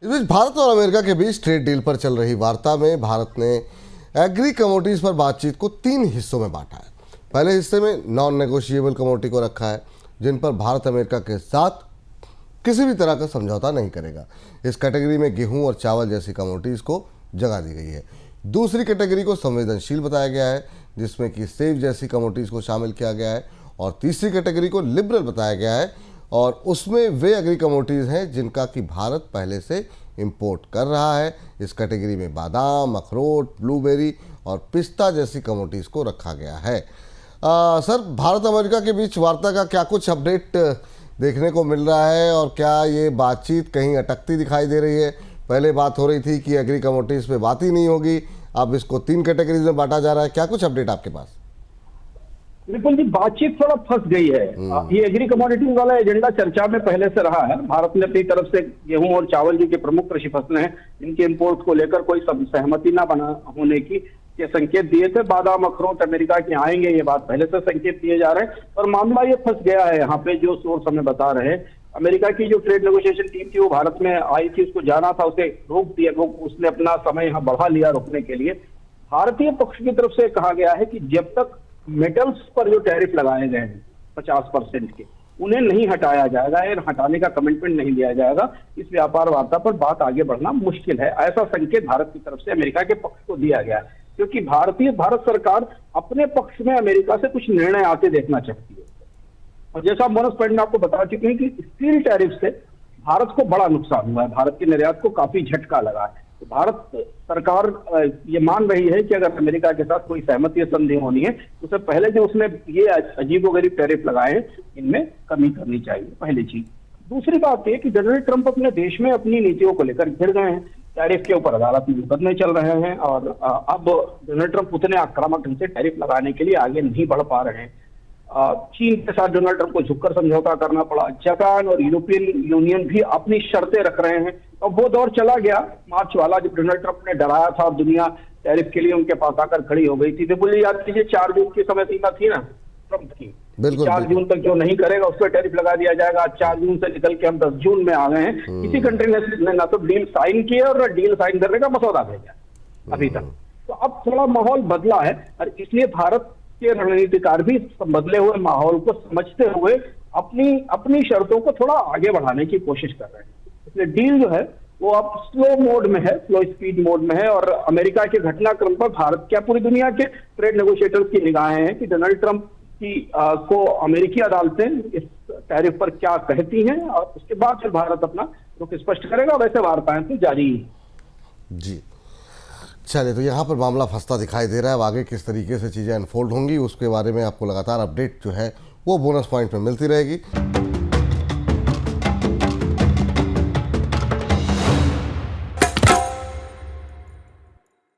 इस बीच भारत और अमेरिका के बीच ट्रेड डील पर चल रही वार्ता में भारत ने एग्री कमोडिटीज पर बातचीत को 3 हिस्सों में बांटा है। पहले हिस्से में नॉन नेगोशिएबल कमोडिटी को रखा है, जिन पर भारत अमेरिका के साथ किसी भी तरह का समझौता नहीं करेगा। इस कैटेगरी में गेहूं और चावल जैसी कमोडिटीज को जगह दी गई है। दूसरी कैटेगरी को संवेदनशील बताया गया है, जिसमें कि सेब जैसी कमोडिटीज को शामिल किया गया है, और तीसरी कैटेगरी को लिबरल बताया गया है, और उसमें वे एग्री कमोडिटीज़ हैं जिनका कि भारत पहले से इंपोर्ट कर रहा है। इस कैटेगरी में बादाम, अखरोट, ब्लूबेरी और पिस्ता जैसी कमोडिटीज़ को रखा गया है। सर, भारत अमेरिका के बीच वार्ता का क्या कुछ अपडेट देखने को मिल रहा है, और क्या ये बातचीत कहीं अटकती दिखाई दे रही है? पहले बात हो रही थी कि एग्री कमोडिटीज़ पे बात ही नहीं होगी, अब इसको 3 कैटेगरीज में बांटा जा रहा है। क्या कुछ अपडेट आपके पास? बिल्कुल जी, बातचीत थोड़ा फंस गई है। ये एग्री कमोडिटीज वाला एजेंडा चर्चा में पहले से रहा है। भारत ने अपनी तरफ से गेहूं और चावल जो कि प्रमुख कृषि फसलें हैं, इनके इंपोर्ट को लेकर कोई सहमति ना बना होने की ये संकेत दिए थे। बादाम, अखरोट अमेरिका के आएंगे, ये बात पहले से संकेत दिए जा रहे हैं, और मामला ये फंस गया है। यहाँ पे जो सोर्स हमें बता रहे हैं, अमेरिका की जो ट्रेड नेगोशिएशन टीम थी वो भारत में आई थी, उसको जाना था, उसे रोक दिया। उसने अपना समय यहाँ बढ़ा लिया रोकने के लिए। भारतीय पक्ष की तरफ से कहा गया है कि जब तक मेटल्स पर जो टैरिफ लगाए गए हैं 50% के, उन्हें नहीं हटाया जाएगा, और हटाने का कमिटमेंट नहीं लिया जाएगा, इस व्यापार वार्ता पर बात आगे बढ़ना मुश्किल है। ऐसा संकेत भारत की तरफ से अमेरिका के पक्ष को दिया गया है, क्योंकि भारत सरकार अपने पक्ष में अमेरिका से कुछ निर्णय आते देखना चाहती है। और जैसा मोनस पॉइंट में आपको बता चुके हैं कि स्टील टैरिफ से भारत को बड़ा नुकसान हुआ है, भारत के निर्यात को काफी झटका लगा है। तो भारत सरकार ये मान रही है कि अगर अमेरिका के साथ कोई सहमति या संधि होनी है, तो उससे पहले जो उसने ये अजीबोगरीब टैरिफ लगाए हैं, इनमें कमी करनी चाहिए, पहली चीज। दूसरी बात यह कि डोनाल्ड ट्रंप अपने देश में अपनी नीतियों को लेकर घिर गए हैं। टैरिफ के ऊपर अदालत में मुकदमे चल रहे हैं, और अब डोनाल्ड ट्रंप उतने आक्रामक ढंग से टैरिफ लगाने के लिए आगे नहीं बढ़ पा रहे हैं। चीन के साथ डोनाल्ड ट्रंप को झुककर समझौता करना पड़ा। जापान और यूरोपियन यूनियन भी अपनी शर्तें रख रहे हैं। और वो दौर चला गया मार्च वाला, जब डोनाल्ड ट्रंप ने डराया था और दुनिया टैरिफ के लिए उनके पास आकर खड़ी हो गई थी। तो बोलिए, याद कीजिए 4 जून की समय सीमा थी ना ट्रंप की, 4 जून तक जो नहीं करेगा उस पर टैरिफ लगा दिया जाएगा। 4 जून से निकल के हम 10 जून में आ गए हैं। किसी कंट्री ने ना तो डील साइन किया और डील साइन करने का मसौदा भेजा अभी तक। तो अब थोड़ा माहौल बदला है, और इसलिए भारत के रणनीतिकार भी बदले हुए माहौल को समझते हुए अपनी शर्तों को थोड़ा आगे बढ़ाने की कोशिश कर रहे हैं। इसलिए डील जो है वो अब स्लो मोड में है, स्लो स्पीड मोड में है। और अमेरिका के घटनाक्रम पर भारत, क्या पूरी दुनिया के ट्रेड नेगोशिएटर्स की निगाहें हैं कि डोनाल्ड ट्रंप को अमेरिकी अदालतें इस टैरिफ पर क्या कहती हैं, और उसके बाद फिर भारत अपना रुख स्पष्ट करेगा। वैसे वार्ताएं तो जारी ही जी। चलिए, तो यहाँ पर मामला फंसता दिखाई दे रहा है। अब आगे किस तरीके से चीज़ें अनफोल्ड होंगी, उसके बारे में आपको लगातार अपडेट जो है वो बोनस पॉइंट में मिलती रहेगी।